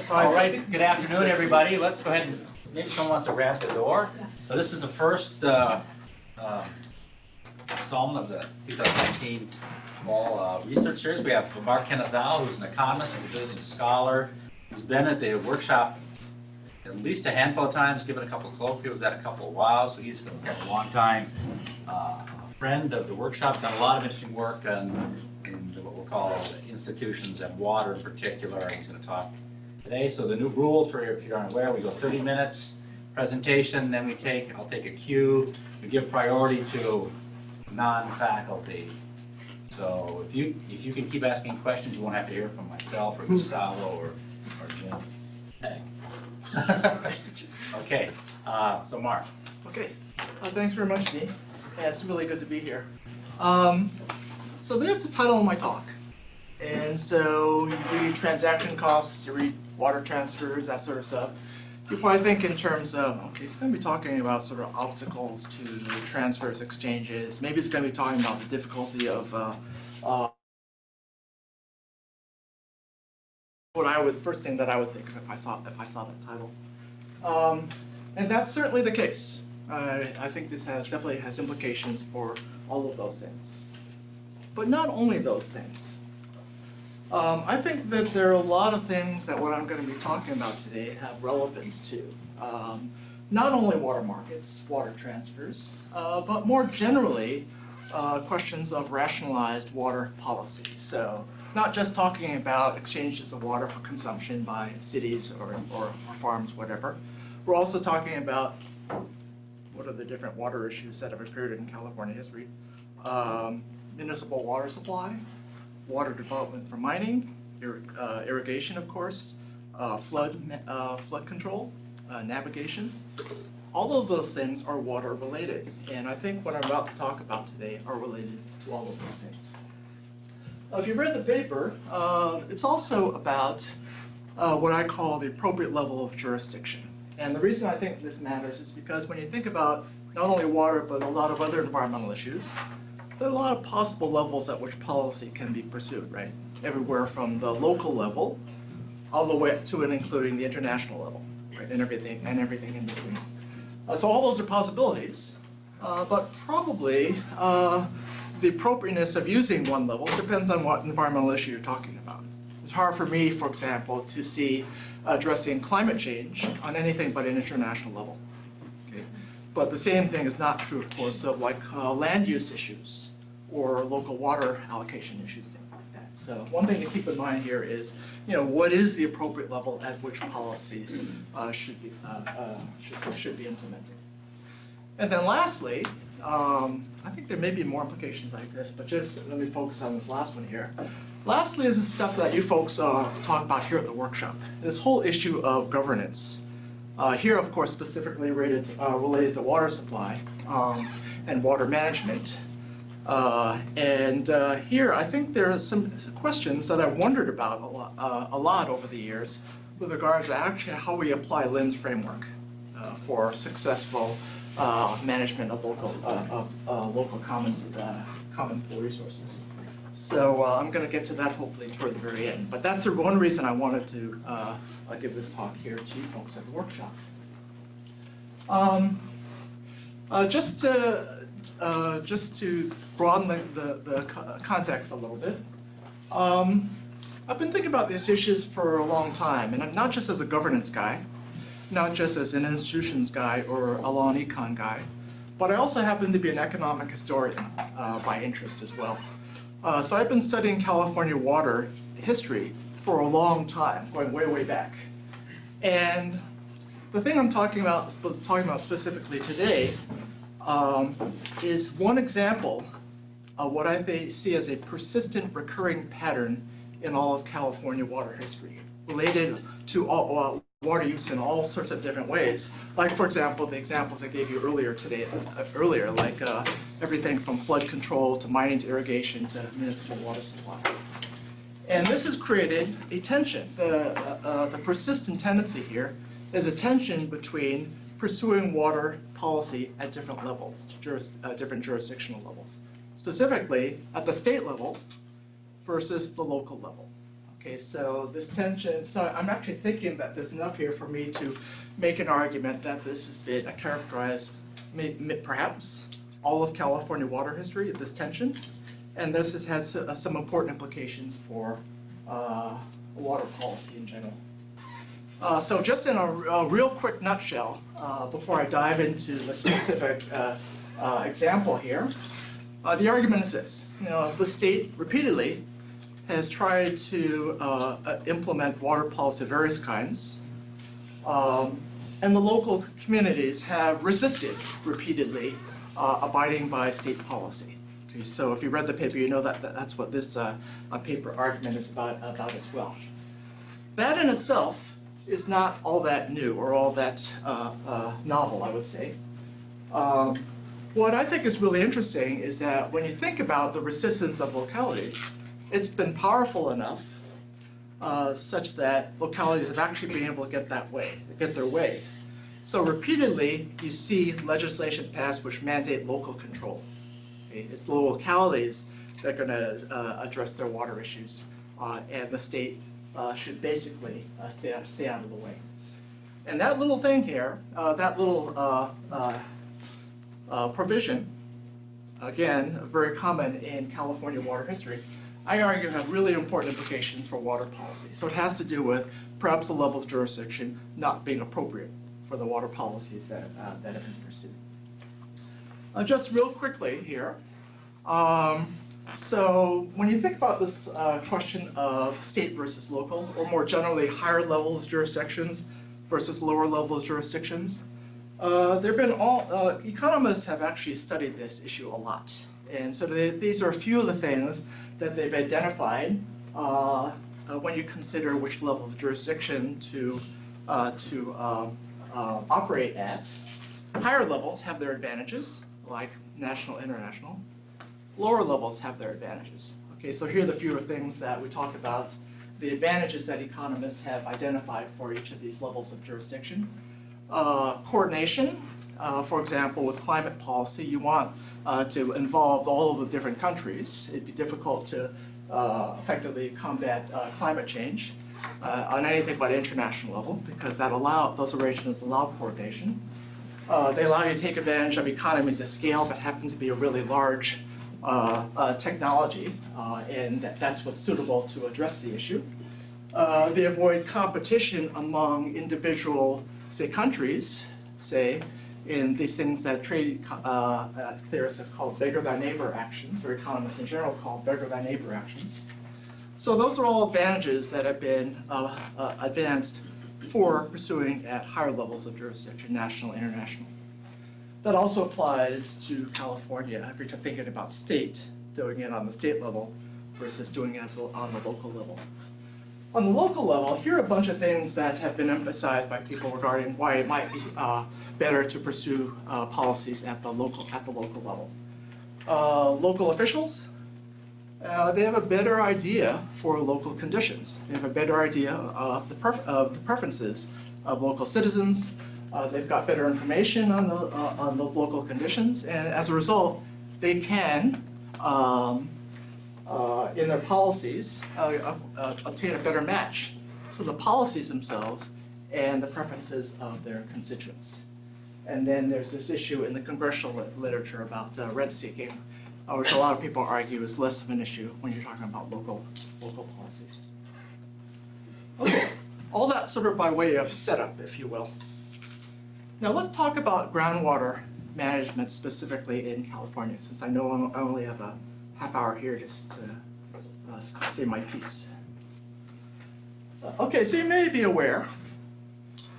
All right, good afternoon, everybody. Let's go ahead and maybe someone wants to wrap the door. So this is the first installment of the 2019 fall research series. We have Mark Kanazawa, who's an economist and a business scholar. He's been at the workshop at least a handful of times, given a couple of colloquials at a couple of while, so he's a long time friend of the workshop, done a lot of interesting work in what we'll call institutions and water in particular. He's going to talk today. So the new rules, for if you aren't aware, we go 30 minutes presentation, then I'll take a cue. We give priority to non-faculty. So if you can keep asking questions, you won't have to hear from myself or Gustavo or Jim. Okay. Okay. So Mark. Okay. Thanks very much, Dean. Yeah, it's really good to be here. So there's the title of my talk. And so you read transaction costs, you read water transfers, that sort of stuff. You probably think in terms of, okay, it's going to be talking about sort of obstacles to transfers, exchanges. Maybe it's going to be talking about the difficulty of first thing that I would think of if I saw that title. And that's certainly the case. I think this definitely has implications for all of those things. But not only those things. I think that there are a lot of things that what I'm going to be talking about today have relevance to. Not only water markets, water transfers, but more generally, questions of rationalized water policy. So not just talking about exchanges of water for consumption by cities or farms, whatever. We're also talking about what are the different water issues that have appeared in California history. Municipal water supply, water development for mining, irrigation, of course, flood control, navigation. All of those things are water related, and I think what I'm about to talk about today are related to all of those things. If you read the paper, it's also about what I call the appropriate level of jurisdiction. And the reason I think this matters is because when you think about not only water, but a lot of other environmental issues, there are a lot of possible levels at which policy can be pursued, right? Everywhere from the local level all the way up to and including the international level, right? And everything in between. So all those are possibilities, but probably the appropriateness of using one level depends on what environmental issue you're talking about. It's hard for me, for example, to see addressing climate change on anything but an international level. Okay? But the same thing is not true, of course, of like land use issues or local water allocation issues, things like that. So one thing to keep in mind here is, what is the appropriate level at which policies should be implemented. And then lastly, I think there may be more implications like this, but just let me focus on this last one here. Lastly is the stuff that you folks talk about here at the workshop. This whole issue of governance. Here, of course, specifically related to water supply and water management. Here, I think there are some questions that I've wondered about a lot over the years with regard to actually how we apply Lynn's framework for successful management of local common pool resources. So I'm going to get to that hopefully toward the very end. But that's the one reason I wanted to give this talk here to you folks at the workshop. Just to broaden the context a little bit, I've been thinking about these issues for a long time, and not just as a governance guy, not just as an institutions guy or a law and econ guy, but I also happen to be an economic historian by interest as well. So I've been studying California water history for a long time, going way, way back. And the thing I'm talking about specifically today is one example of what I see as a persistent recurring pattern in all of California water history, related to water use in all sorts of different ways. Like, for example, the examples I gave you earlier, like everything from flood control to mining to irrigation to municipal water supply. And this has created a tension. The persistent tendency here is a tension between pursuing water policy at different levels, different jurisdictional levels. specifically at the state level versus the local level. Okay, so this tension, so I'm actually thinking that there's enough here for me to make an argument that this has been characterized, perhaps, all of California water history, this tension, and this has had some important implications for water policy in general. So just in a real quick nutshell, before I dive into the specific example here, the argument is this. The state repeatedly has tried to implement water policy of various kinds, and the local communities have resisted repeatedly abiding by state policy. Okay, so if you read the paper, you know that that's what this paper argument is about as well. That in itself is not all that new or all that novel, I would say. What I think is really interesting is that when you think about the resistance of localities, it's been powerful enough such that localities have actually been able to get their way. So repeatedly, you see legislation passed which mandate local control. Okay? It's the localities that are going to address their water issues, and the state should basically stay out of the way. And that little thing here, that little provision, again, very common in California water history, I argue have really important implications for water policy. So it has to do with perhaps the level of jurisdiction not being appropriate for the water policies that have been pursued. Just real quickly here, so when you think about this question of state versus local, or more generally higher level of jurisdictions versus lower level of jurisdictions, economists have actually studied this issue a lot. And so these are a few of the things that they've identified when you consider which level of jurisdiction to operate at. Higher levels have their advantages, like national, international. Lower levels have their advantages. Okay, so here are the fewer things that we talk about, the advantages that economists have identified for each of these levels of jurisdiction. Coordination, for example, with climate policy, you want to involve all of the different countries. It'd be difficult to effectively combat climate change on anything but international level, because those arrangements allow coordination. They allow you to take advantage of economies of scale that happen to be a really large technology, and that's what's suitable to address the issue. They avoid competition among individual, say, countries, say, in these things that trade theorists have called beggar thy neighbor actions, or economists in general call beggar thy neighbor actions. So those are all advantages that have been advanced for pursuing at higher levels of jurisdiction, national, international. That also applies to California if you're thinking about state, doing it on the state level versus doing it on the local level. On the local level, here are a bunch of things that have been emphasized by people regarding why it might be better to pursue policies at the local level. Local officials, they have a better idea for local conditions. They have a better idea of the preferences of local citizens. They've got better information on those local conditions, and as a result, they can, in their policies, obtain a better match. So the policies themselves and the preferences of their constituents. And then there's this issue in the congressional literature about rent seeking, which a lot of people argue is less of an issue when you're talking about local policies. Okay, all that sort of by way of setup, if you will. Now let's talk about groundwater management specifically in California, since I know I only have a half hour here just to say my piece. Okay, so you may be aware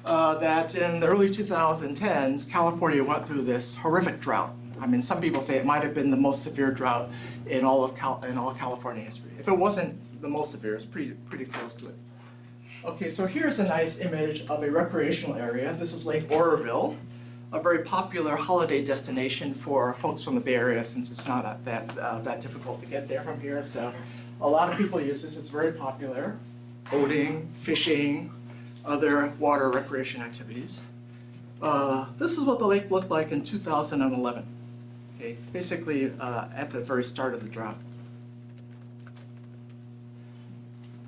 that in the early 2010s, California went through this horrific drought. I mean, some people say it might have been the most severe drought in all California history. If it wasn't the most severe, it's pretty close to it. Okay, so here's a nice image of a recreational area. This is Lake Oroville, a very popular holiday destination for folks from the Bay Area, since it's not that difficult to get there from here. So a lot of people use this. It's very popular. Boating, fishing, other water recreation activities. This is what the lake looked like in 2011. okay, basically at the very start of the drought.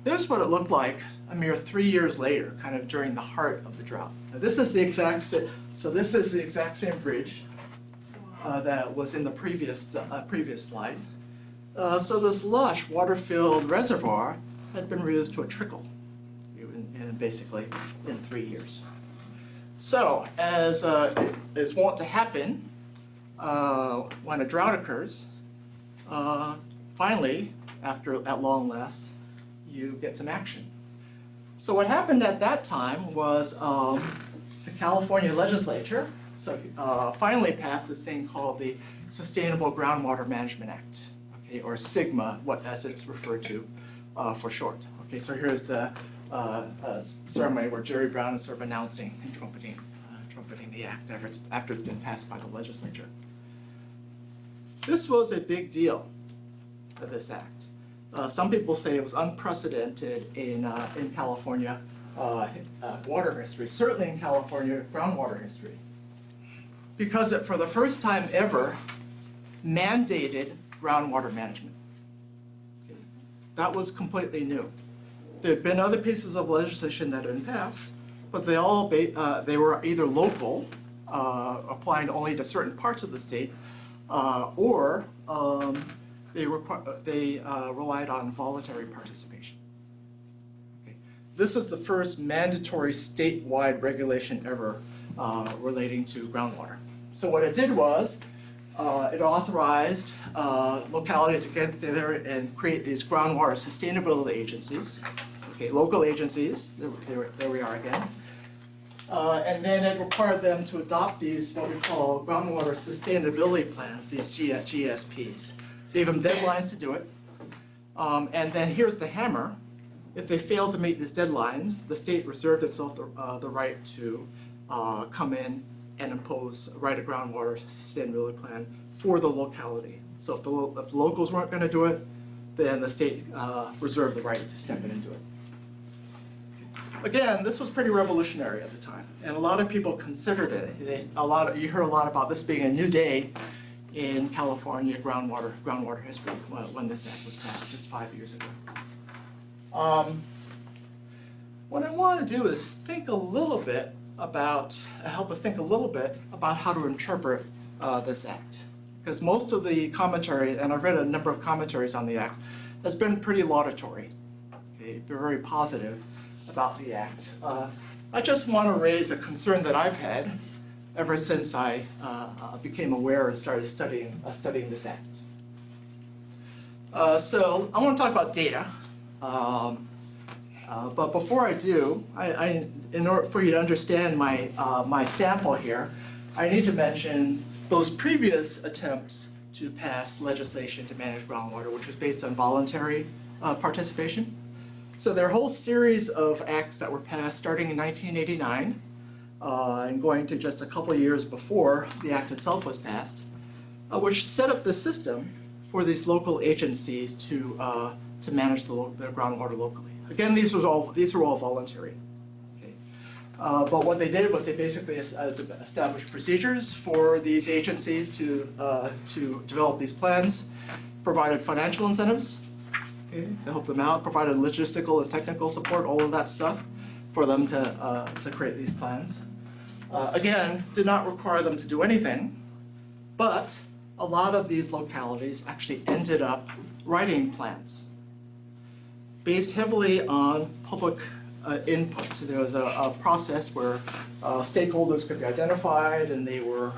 Here's what it looked like a mere 3 years later, kind of during the heart of the drought. Now, this is the exact same bridge that was in the previous slide. So this lush water-filled reservoir had been reduced to a trickle, basically in 3 years. So, as is wont to happen when a drought occurs, finally, at long last, you get some action. So what happened at that time was the California legislature finally passed this thing called the Sustainable Groundwater Management Act, okay, or SGMA, as it's referred to for short. Okay, so here's the ceremony where Jerry Brown is sort of announcing and trumpeting the act after it's been passed by the legislature. This was a big deal, this act. Some people say it was unprecedented in California water history, certainly in California groundwater history, because it, for the first time ever, mandated groundwater management. Okay. That was completely new. There had been other pieces of legislation that had been passed, but they were either local, applying only to certain parts of the state, or they relied on voluntary participation. Okay. This is the first mandatory statewide regulation ever relating to groundwater. So what it did was it authorized localities to get together and create these groundwater sustainability agencies, okay, local agencies. There we are again. And then it required them to adopt these, what we call groundwater sustainability plans, these GSPs. Gave them deadlines to do it. And then here's the hammer. If they failed to meet these deadlines, the state reserved itself the right to come in and write a groundwater sustainability plan for the locality. So if the locals weren't going to do it, then the state reserved the right to step in and do it. Again, this was pretty revolutionary at the time, and a lot of people considered it. You heard a lot about this being a new day in California groundwater history when this act was passed just 5 years ago. What I want to do is think a little bit about, help us think a little bit about how to interpret this act. Because most of the commentary, and I've read a number of commentaries on the act, has been pretty laudatory, okay, very positive about the act. I just want to raise a concern that I've had ever since I became aware and started studying this act. So I want to talk about data, but before I do, in order for you to understand my sample here, I need to mention those previous attempts to pass legislation to manage groundwater, which was based on voluntary participation. So there are a whole series of acts that were passed starting in 1989 and going to just a couple of years before the act itself was passed, which set up the system for these local agencies to manage the groundwater locally. Again, these were all voluntary. Okay. But what they did was they basically established procedures for these agencies to develop these plans, provided financial incentives, okay, to help them out, provided logistical and technical support, all of that stuff, for them to create these plans. Again, did not require them to do anything, but a lot of these localities actually ended up writing plans based heavily on public input. So there was a process where stakeholders could be identified, and they were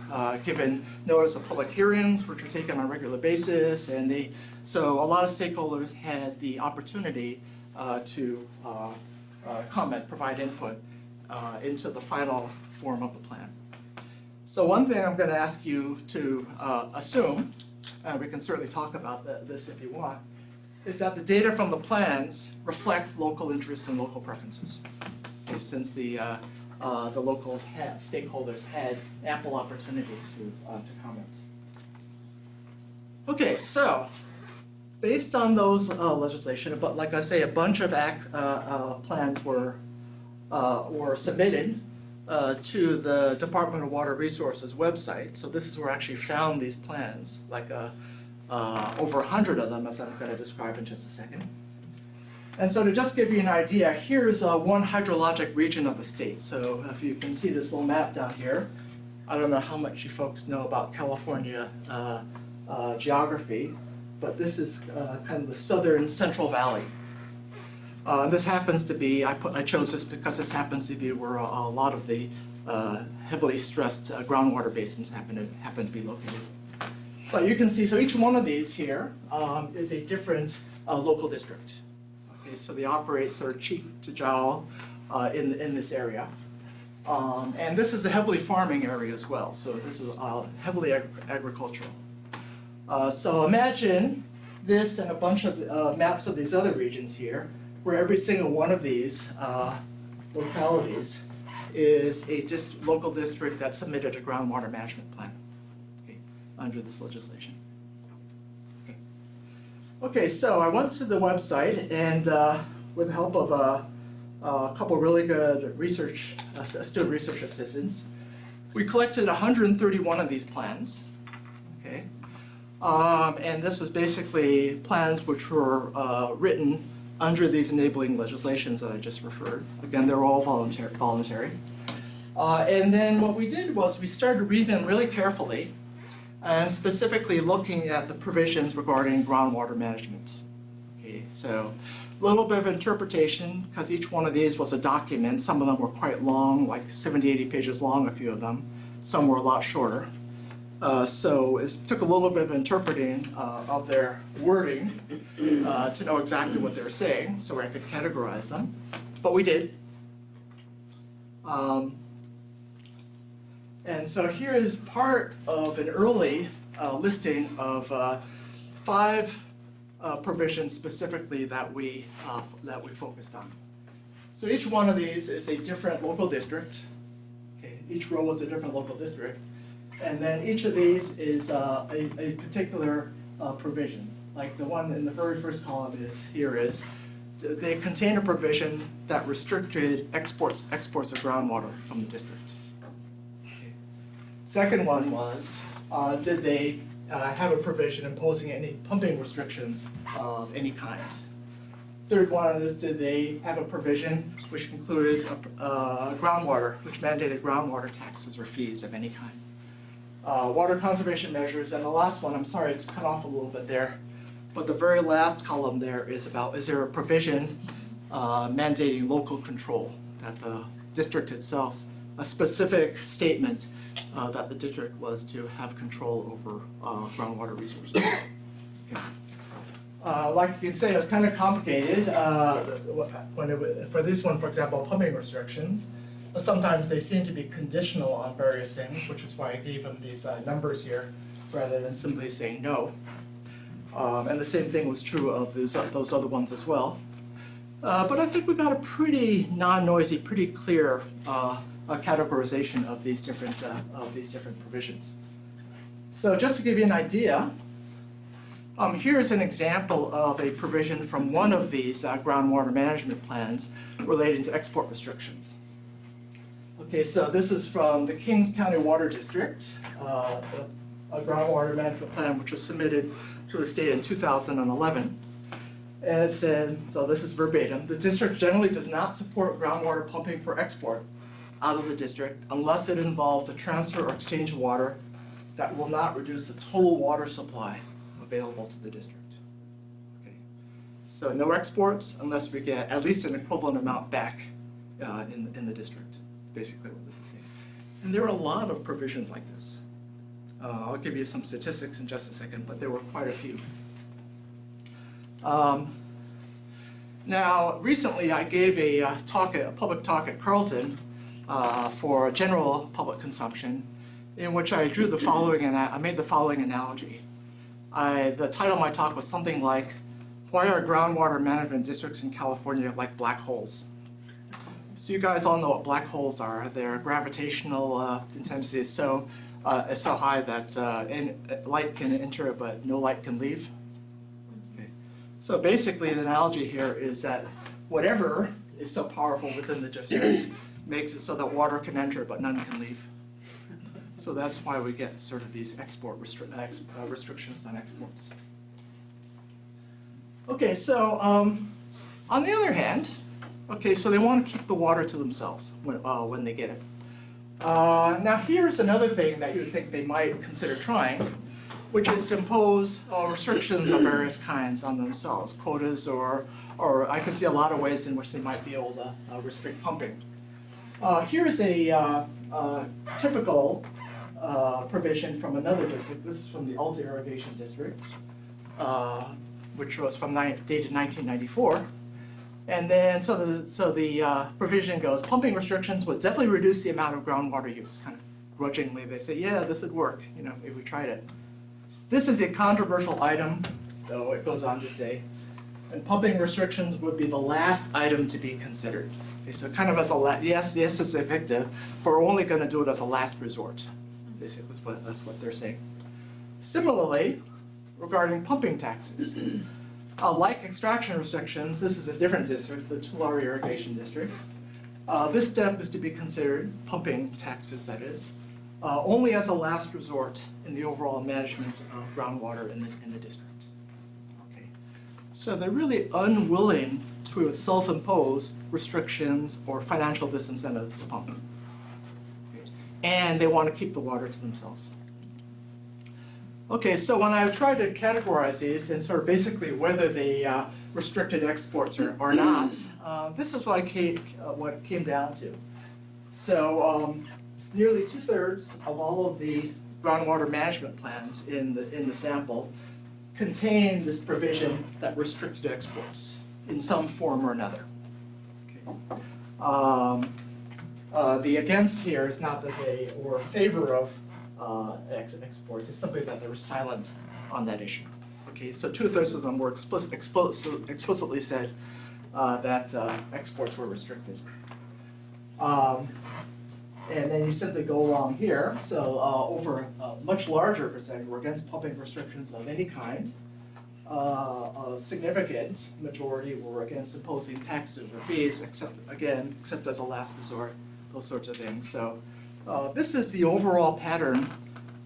given notice of public hearings, which were taken on a regular basis, and so a lot of stakeholders had the opportunity to comment, provide input into the final form of the plan. So one thing I'm going to ask you to assume, and we can certainly talk about this if you want, is that the data from the plans reflect local interests and local preferences. Okay, since the stakeholders had ample opportunity to comment. Okay, so based on those legislation, but like I say, a bunch of plans were submitted to the Department of Water Resources website. So this is where I actually found these plans, like over 100 of them, as I'm going to describe in just a second. And so to just give you an idea, here's one hydrologic region of the state. So if you can see this little map down here, I don't know how much you folks know about California geography, but this is kind of the southern Central Valley. This happens to be, I chose this because this happens to be where a lot of the heavily stressed groundwater basins happen to be located. But you can see, so each one of these here is a different local district. Okay, so they operate sort of cheek to jowl in this area. And this is a heavily farming area as well, so this is heavily agricultural. So imagine this and a bunch of maps of these other regions here, where every single one of these localities is a local district that submitted a groundwater management plan, okay, under this legislation. Okay, so I went to the website and with the help of a couple really good student research assistants, we collected 131 of these plans, okay? And this was basically plans which were written under these enabling legislations that I just referred. Again, they're all voluntary. And then what we did was we started reading them really carefully and specifically looking at the provisions regarding groundwater management. Okay, so a little bit of interpretation, because each one of these was a document. Some of them were quite long, like 70, 80 pages long, a few of them. Some were a lot shorter. So it took a little bit of interpreting of their wording to know exactly what they were saying, so I could categorize them. But we did. And so here is part of an early listing of 5 provisions specifically that we focused on. So each one of these is a different local district. Okay, each row is a different local district. And then each of these is a particular provision. Like the one in the very first column they contain a provision that restricted exports of groundwater from the district. Okay. Second one was, did they have a provision imposing any pumping restrictions of any kind? Third one is, did they have a provision which included groundwater, which mandated groundwater taxes or fees of any kind? Water conservation measures, and the last one, I'm sorry, it's cut off a little bit there, but the very last column there is there a provision mandating local control, that the district itself, a specific statement that the district was to have control over groundwater resources. Okay. Like you can say, it was kind of complicated. For this one, for example, pumping restrictions, sometimes they seem to be conditional on various things, which is why I gave them these numbers here, rather than simply saying no. And the same thing was true of those other ones as well. But I think we got a pretty non-noisy, pretty clear categorization of these different provisions. So just to give you an idea, here's an example of a provision from one of these groundwater management plans relating to export restrictions. Okay, so this is from the Kings County Water District, a groundwater management plan which was submitted to the state in 2011. And it said, so this is verbatim, the district generally does not support groundwater pumping for export out of the district unless it involves a transfer or exchange of water that will not reduce the total water supply available to the district. Okay. So no exports unless we get at least an equivalent amount back in the district. Basically what this is saying. And there are a lot of provisions like this. I'll give you some statistics in just a second, but there were quite a few. Now, recently I gave a public talk at Carleton for general public consumption, in which I drew the following, and I made the following analogy. The title of my talk was something like, why are groundwater management districts in California like black holes? So you guys all know what black holes are. Their gravitational intensity is so high that light can enter, but no light can leave. Okay. So basically, the analogy here is that whatever is so powerful within the district makes it so that water can enter but none can leave. So that's why we get sort of these export restrictions on exports. Okay, so on the other hand, okay, so they want to keep the water to themselves when they get it. Now here's another thing that you would think they might consider trying, which is to impose restrictions of various kinds on themselves, quotas, or I can see a lot of ways in which they might be able to restrict pumping. Here's a typical provision from another district. This is from the Alta Irrigation District, which was from dated 1994. And then, so the provision goes, pumping restrictions would definitely reduce the amount of groundwater use. Kind of grudgingly, they say, yeah, this would work, you know, if we tried it. This is a controversial item, though it goes on to say, and pumping restrictions would be the last item to be considered. Okay, so kind of as a yes, it's effective, but we're only going to do it as a last resort. Basically, that's what they're saying. Similarly, regarding pumping taxes. Like extraction restrictions, this is a different district, the Tulare Irrigation District. This step is to be considered, pumping taxes that is, only as a last resort in the overall management of groundwater in the district. Okay. So they're really unwilling to self-impose restrictions or financial disincentives to pumping. Okay. And they want to keep the water to themselves. Okay, so when I try to categorize these and sort of basically whether they restricted exports or not, this is what it came down to. So nearly 2/3 of all of the groundwater management plans in the sample contain this provision that restricted exports in some form or another. Okay. The against here is not that they were in favor of exports, it's simply that they were silent on that issue. Okay, so 2/3 of them were explicitly said that exports were restricted. And then you simply go along here, so over a much larger percentage were against pumping restrictions of any kind. A significant majority were against imposing taxes or fees, except as a last resort, those sorts of things. So this is the overall pattern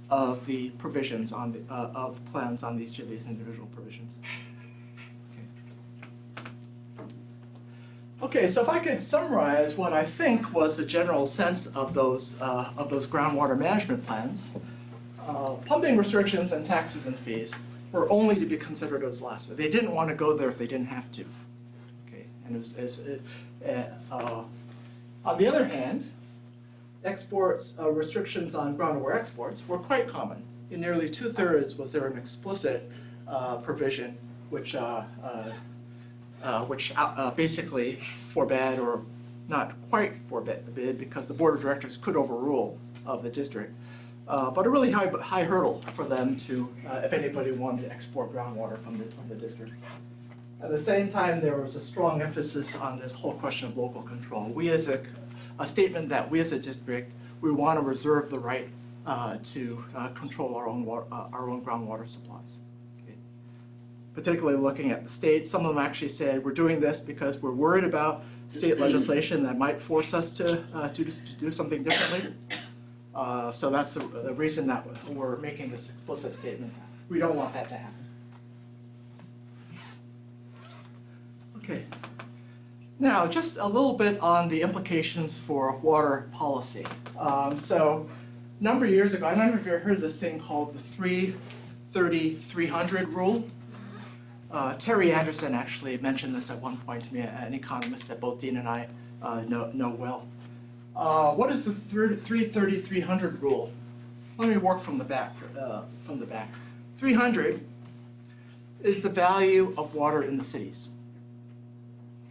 of the provisions on the, of plans on each of these individual provisions. Okay, so if I could summarize what I think was the general sense of those groundwater management plans, pumping restrictions and taxes and fees were only to be considered as last. They didn't want to go there if they didn't have to. Okay, and on the other hand, exports restrictions on groundwater exports were quite common. In nearly 2/3 was there an explicit provision which basically forbade, or not quite forbid, because the board of directors could overrule of the district, but a really high hurdle for them to, if anybody wanted to export groundwater from the district. At the same time, there was a strong emphasis on this whole question of local control. We as a statement that we as a district, we want to reserve the right to control our own groundwater supplies. Particularly looking at the states, some of them actually said we're doing this because we're worried about state legislation that might force us to do something differently. So that's the reason that we're making this explicit statement. We don't want that to happen. Okay. Now, just a little bit on the implications for water policy. So a number of years ago, I don't know if you've ever heard of this thing called the 330-300 rule. Terry Anderson actually mentioned this at one point to me, an economist that both Dean and I know well. What is the 330-300 rule? Let me work from the back. 300 is the value of water in the cities.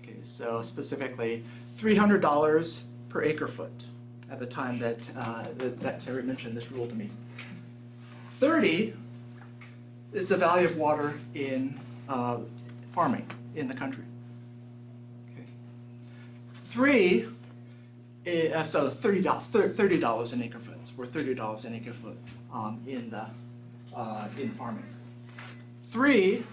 Okay, so specifically $300 per acre foot at the time that Terry mentioned this rule to me. 30 is the value of water in farming in the country. Okay. 3 is, so $30 an acre foot. It's worth $30 an acre foot in farming. 3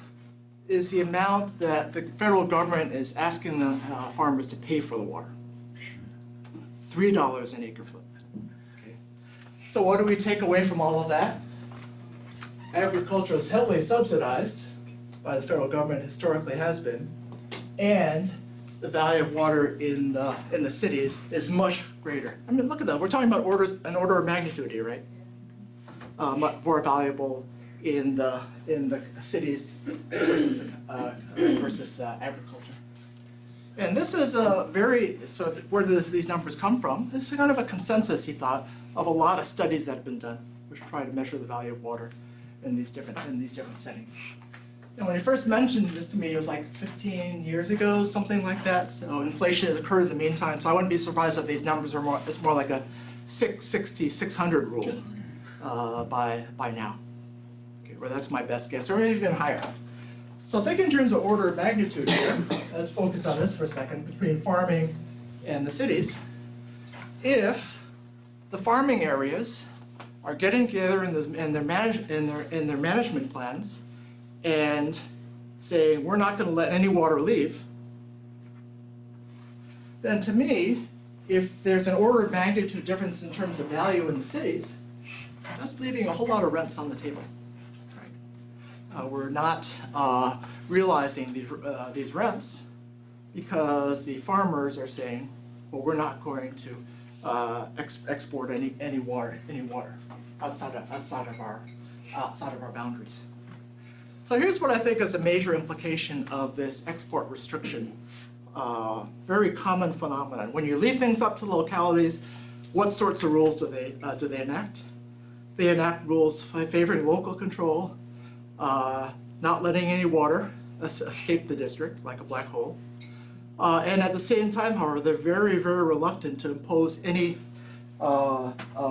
is the amount that the federal government is asking the farmers to pay for the water. $3 an acre foot. Okay. So what do we take away from all of that? Agriculture is heavily subsidized by the federal government, historically has been, and the value of water in the cities is much greater. I mean, look at that. We're talking about an order of magnitude here, right? Much more valuable in the cities versus agriculture. And this is a where these numbers come from? This is kind of a consensus, he thought, of a lot of studies that have been done, which try to measure the value of water in these different settings. And when he first mentioned this to me, it was like 15 years ago, something like that. So inflation has occurred in the meantime. So I wouldn't be surprised if these numbers are more. It's more like a 600 rule by now. Okay, well that's my best guess, or maybe even higher. So think in terms of order of magnitude here. Let's focus on this for a second between farming and the cities. If the farming areas are getting together in their management plans and saying we're not going to let any water leave, then to me, if there's an order of magnitude difference in terms of value in the cities, that's leaving a whole lot of rents on the table. Right? We're not realizing these rents because the farmers are saying, well, we're not going to export any water outside of our boundaries. So here's what I think is a major implication of this export restriction. Very common phenomenon. When you leave things up to the localities, what sorts of rules do they enact? They enact rules favoring local control, not letting any water escape the district like a black hole. And at the same time, however, they're very, very reluctant to impose any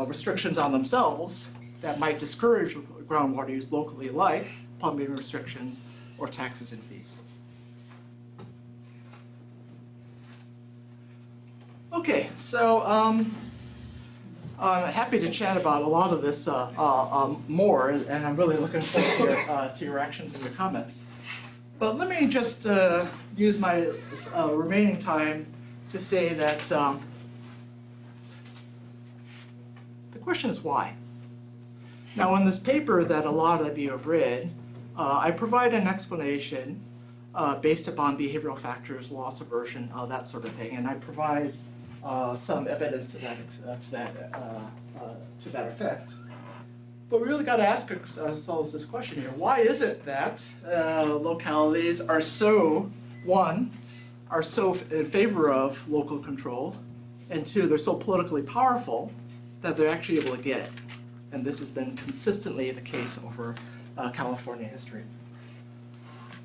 restrictions on themselves that might discourage groundwater use locally, like pumping restrictions or taxes and fees. Okay, so I'm happy to chat about a lot of this more, and I'm really looking forward to your actions and your comments. But let me just use my remaining time to say that the question is why. Now, in this paper that a lot of you have read, I provide an explanation based upon behavioral factors, loss aversion, that sort of thing, and I provide some evidence to that effect. But we really got to ask ourselves this question here: why is it that localities are so in favor of local control, and two, they're so politically powerful that they're actually able to get it? And this has been consistently the case over California history.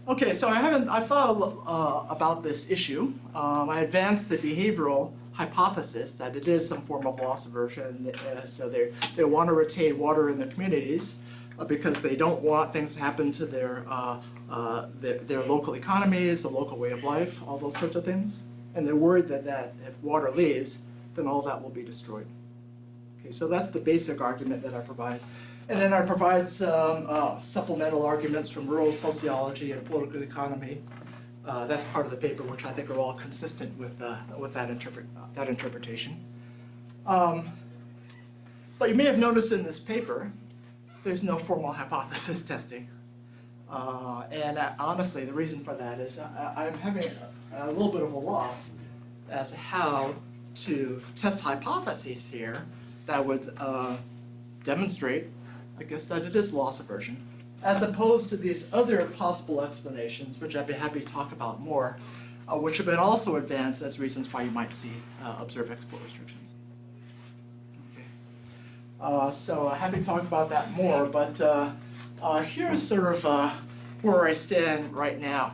Okay, so I thought about this issue. I advanced the behavioral hypothesis that it is some form of loss aversion. So they want to retain water in their communities because they don't want things to happen to their local economies, the local way of life, all those sorts of things. And they're worried that if water leaves, then all that will be destroyed. Okay, so that's the basic argument that I provide. And then I provide some supplemental arguments from rural sociology and political economy. That's part of the paper, which I think are all consistent with that interpretation. But you may have noticed in this paper, there's no formal hypothesis testing. And honestly, the reason for that is I'm having a little bit of a loss as to how to test hypotheses here that would demonstrate, I guess, that it is loss aversion, as opposed to these other possible explanations, which I'd be happy to talk about more, which have been also advanced as reasons why you might see observed export restrictions. Okay. So happy to talk about that more, but here's sort of where I stand right now.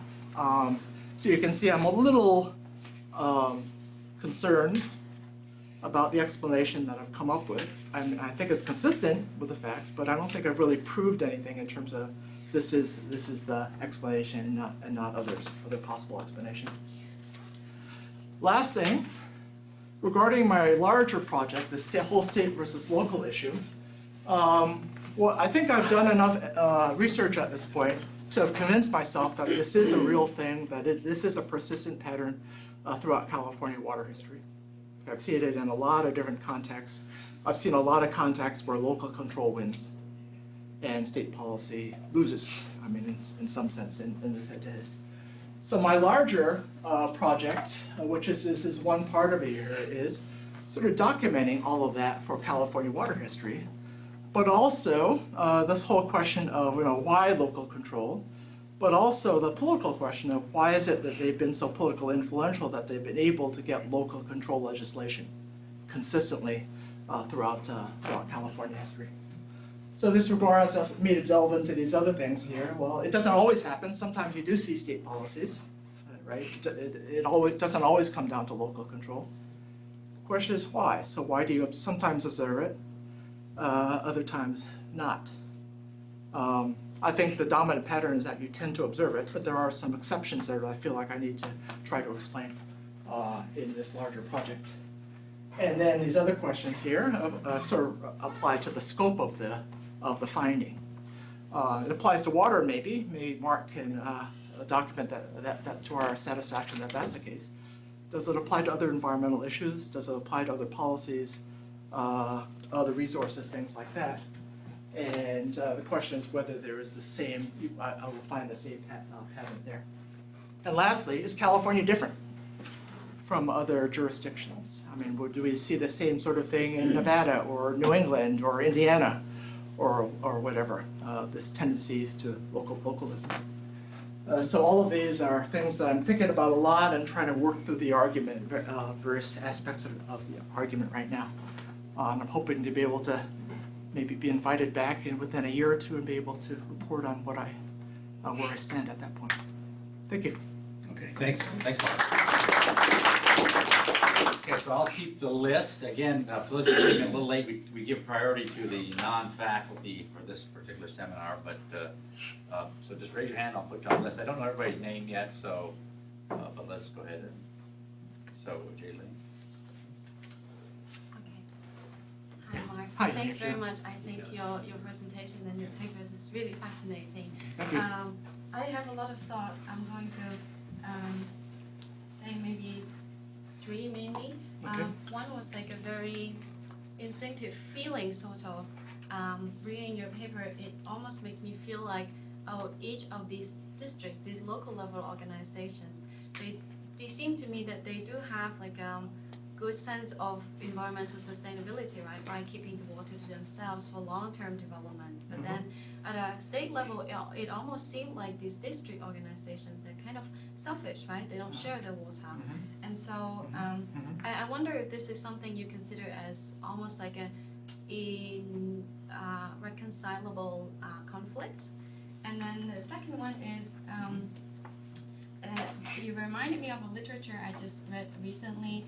So you can see I'm a little concerned about the explanation that I've come up with. I think it's consistent with the facts, but I don't think I've really proved anything in terms of this is the explanation and not other possible explanations. Last thing, regarding my larger project, the whole state versus local issue, well, I think I've done enough research at this point to have convinced myself that this is a real thing, that this is a persistent pattern throughout California water history. I've seen it in a lot of different contexts. I've seen a lot of contexts where local control wins and state policy loses. I mean, in some sense, in this head-to-head. So my larger project, which is one part of it here, is sort of documenting all of that for California water history, but also this whole question of why local control, but also the political question of why is it that they've been so politically influential that they've been able to get local control legislation consistently throughout California history. So this requires me to delve into these other things here. Well, it doesn't always happen. Sometimes you do see state policies, right? It always doesn't always come down to local control. The question is why? So why do you sometimes observe it, other times not? I think the dominant pattern is that you tend to observe it, but there are some exceptions there that I feel like I need to try to explain in this larger project. And then these other questions here sort of apply to the scope of the finding. It applies to water, maybe. Maybe Mark can document that to our satisfaction that that's the case. Does it apply to other environmental issues? Does it apply to other policies, other resources, things like that? And the question is whether there is the same, I will find the same pattern there. And lastly, is California different from other jurisdictions? I mean, do we see the same sort of thing in Nevada or New England or Indiana or whatever, this tendencies to localism? So all of these are things that I'm thinking about a lot and trying to work through the argument, various aspects of the argument right now. And I'm hoping to be able to maybe be invited back within a year or two and be able to report on what where I stand at that point. Thank you. Okay, thanks, Mark. Okay, so I'll keep the list. Again, for those of you who are a little late, we give priority to the non-faculty for this particular seminar, but so just raise your hand, I'll put you on the list. I don't know everybody's name yet, so, but let's go ahead and, so, Jaylene. Hi, Mark. Hi. Thanks very much. I think your presentation and your papers is really fascinating. Thank you. I have a lot of thoughts. I'm going to say maybe three mainly. Okay. One was like a very instinctive feeling, sort of. Reading your paper, it almost makes me feel like, oh, each of these districts, these local level organizations, they seem to me that they do have like good sense of environmental sustainability, right, by keeping the water to themselves for long-term development. But then at a state level, it almost seemed like these district organizations, they're kind of selfish, right? They don't share their water. And so I wonder if this is something you consider as almost like a irreconcilable conflict. And then the second one is, you reminded me of a literature I just read recently,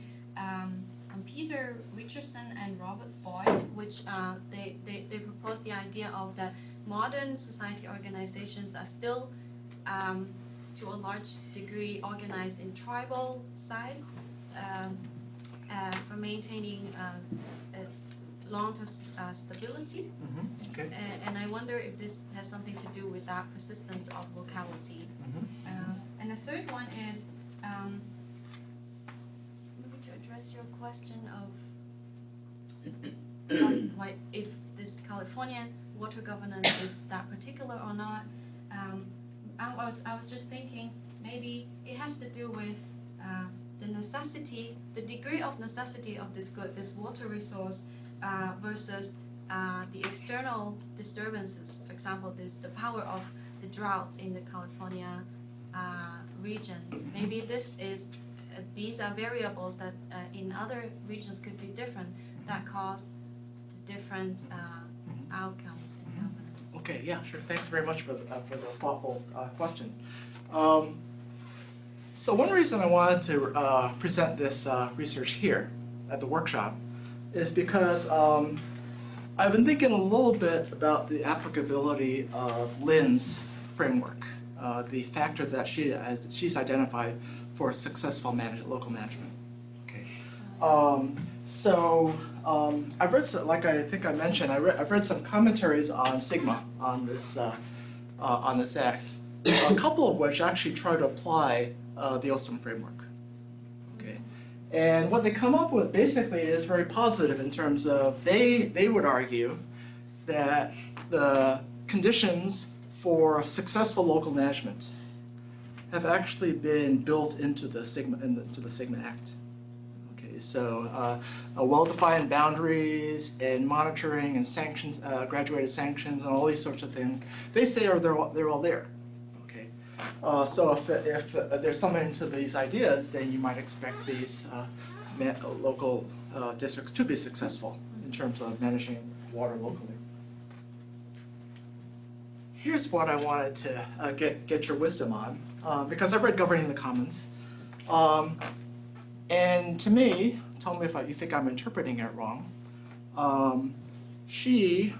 Peter Richardson and Robert Boyd, which they proposed the idea of that modern society organizations are still to a large degree organized in tribal size for maintaining long-term stability. Okay. And I wonder if this has something to do with that persistence of locality. And the third one is to address your question of like if this Californian water governance is that particular or not. I was just thinking maybe it has to do with the necessity, the degree of necessity of this water resource versus the external disturbances. For example, the power of the droughts in the California region. Maybe these are variables that in other regions could be different that cause the different outcomes in governance. Okay, yeah, sure. Thanks very much for the thoughtful question. So one reason I wanted to present this research here at the workshop is because I've been thinking a little bit about the applicability of Lynn's framework, the factors that she's identified for successful local management. Okay. I've read some, like I think I mentioned, I've read some commentaries on Sigma on this act. A couple of which actually try to apply the Ostrom framework. Okay. And what they come up with basically is very positive in terms of they would argue that the conditions for successful local management have actually been built into the Sigma Act. Okay, so well-defined boundaries and monitoring and sanctions, graduated sanctions, and all these sorts of things. They say they're all there. Okay, so if there's something to these ideas, then you might expect these local districts to be successful in terms of managing water locally. Here's what I wanted to get your wisdom on, because I've read Governing the Commons, and to me, tell me if you think I'm interpreting it wrong, she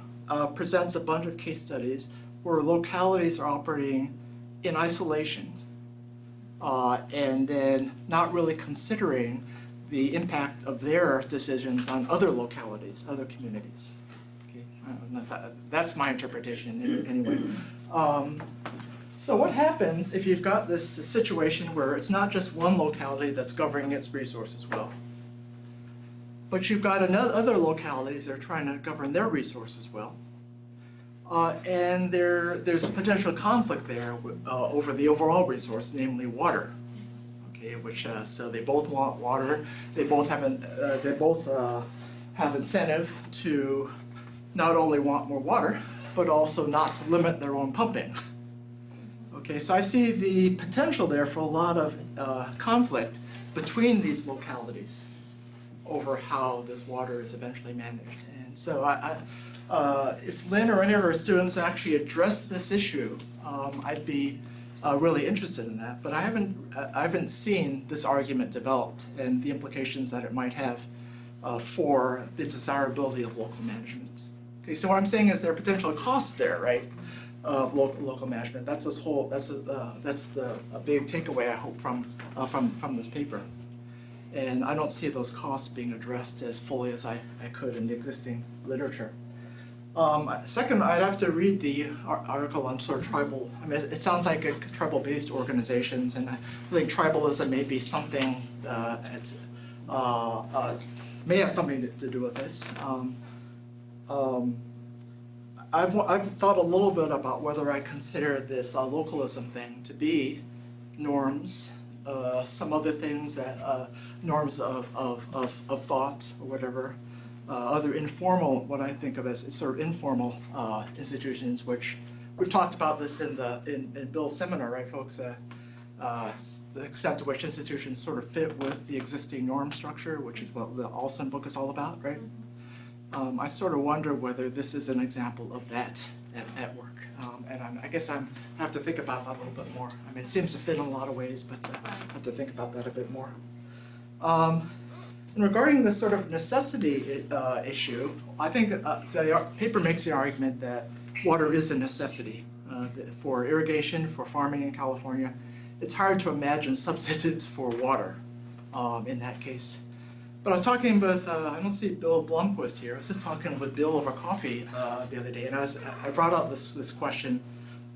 presents a bunch of case studies where localities are operating in isolation, and then not really considering the impact of their decisions on other localities, other communities. That's my interpretation anyway. So what happens if you've got this situation where it's not just one locality that's governing its resources well, but you've got other localities that are trying to govern their resources well, and there's potential conflict there over the overall resource, namely water. Okay, which so they both want water. They both have incentive to not only want more water, but also not to limit their own pumping. Okay, so I see the potential there for a lot of conflict between these localities over how this water is eventually managed. And so if Lynn or any of our students actually address this issue, I'd be really interested in that. But I haven't seen this argument developed and the implications that it might have for the desirability of local management. Okay, so what I'm saying is there are potential costs there, right, of local management. That's a big takeaway I hope from this paper. And I don't see those costs being addressed as fully as I could in the existing literature. Second, I'd have to read the article on sort of tribal. I mean, it sounds like tribal-based organizations, and I think tribalism may be something may have something to do with this. I've thought a little bit about whether I consider this localism thing to be norms, some other things that norms of thought or whatever, other informal, what I think of as sort of informal institutions, which we've talked about this in Bill's seminar, right, folks? The extent to which institutions sort of fit with the existing norm structure, which is what the Olson book is all about, right? I sort of wonder whether this is an example of that at work. And I guess I have to think about that a little bit more. I mean, it seems to fit in a lot of ways, but I have to think about that a bit more. And regarding this sort of necessity issue, I think the paper makes the argument that water is a necessity for irrigation, for farming in California. It's hard to imagine substitutes for water in that case. But I was talking with, I don't see Bill Blomquist here, I was just talking with Bill over coffee the other day, and I brought up this question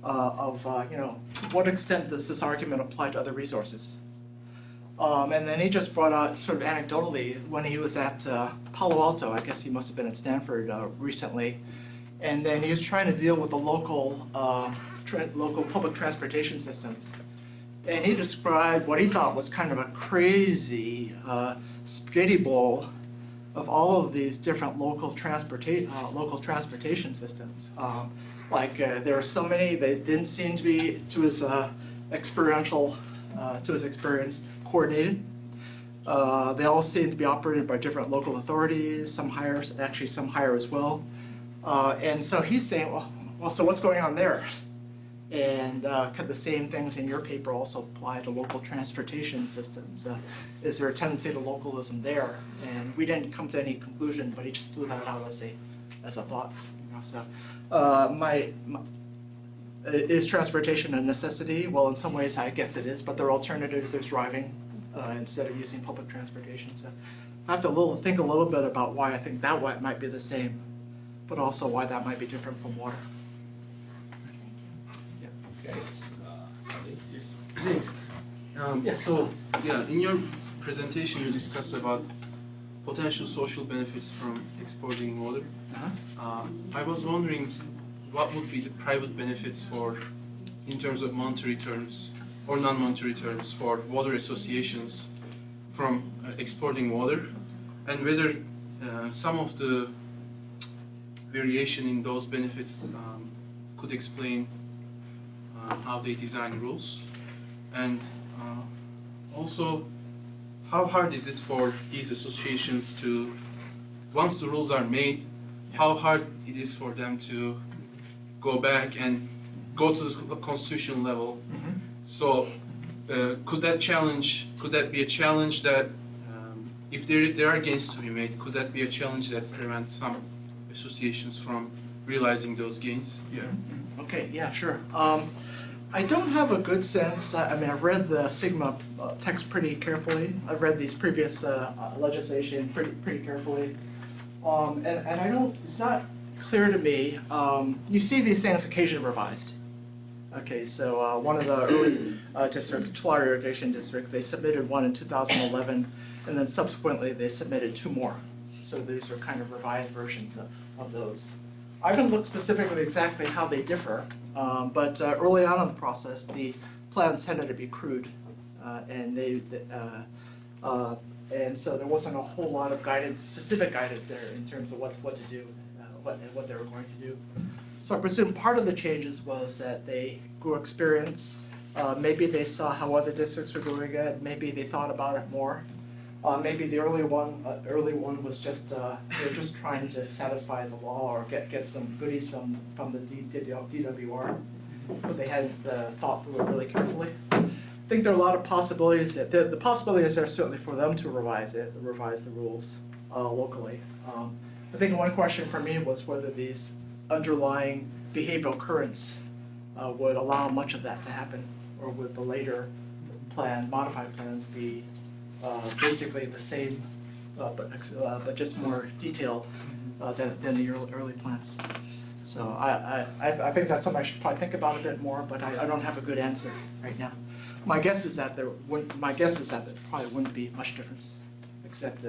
of, to what extent does this argument apply to other resources? And then he just brought out sort of anecdotally, when he was at Palo Alto, I guess he must have been at Stanford recently, and then he was trying to deal with the local public transportation systems. And he described what he thought was kind of a crazy spaghetti bowl of all of these different local transportation systems. There are so many that didn't seem to be, to his experience, coordinated. They all seem to be operated by different local authorities. Some hire as well. And so he's saying, well, so what's going on there? And could the same things in your paper also apply to local transportation systems? Is there a tendency to localism there? And we didn't come to any conclusion, but he just threw that out as a thought. So, is transportation a necessity? Well, in some ways, I guess it is, but there are alternatives. There's driving instead of using public transportation. So, I have to think a little bit about why I think that might be the same, but also why that might be different from water. Yes, thanks. In your presentation you discussed about potential social benefits from exporting water. I was wondering what would be the private benefits for, in terms of monetary terms or non-monetary terms, for water associations from exporting water, and whether some of the variation in those benefits could explain how they design rules, and also how hard is it for these associations to, once the rules are made, how hard it is for them to go back and go to the constitutional level. So could that be a challenge that if there are gains to be made, could that be a challenge that prevents some associations from realizing those gains? Yeah. Okay, yeah, sure. I don't have a good sense. I mean, I've read the Sigma text pretty carefully. I've read these previous legislation pretty carefully. And I don't, it's not clear to me. You see these things occasionally revised. Okay, so one of the early districts, Tulare Irrigation District, they submitted one in 2011, and then subsequently they submitted 2 more. So these are kind of revised versions of those. I haven't looked specifically exactly how they differ, but early on in the process, the plans tended to be crude, and and so there wasn't a whole lot of guidance, specific guidance there in terms of what to do, what they were going to do. So I presume part of the changes was that they grew experience. Maybe they saw how other districts were doing it. Maybe they thought about it more. Maybe the early one was just they're just trying to satisfy the law or get some goodies from the DWR, but they hadn't thought through it really carefully. I think there are a lot of possibilities. The possibilities are certainly for them to revise the rules locally. I think one question for me was whether these underlying behavioral currents would allow much of that to happen, or would the later modified plans be basically the same, but just more detailed than the early plans. So I think that's something I should probably think about a bit more, but I don't have a good answer right now. My guess is that there probably wouldn't be much difference, except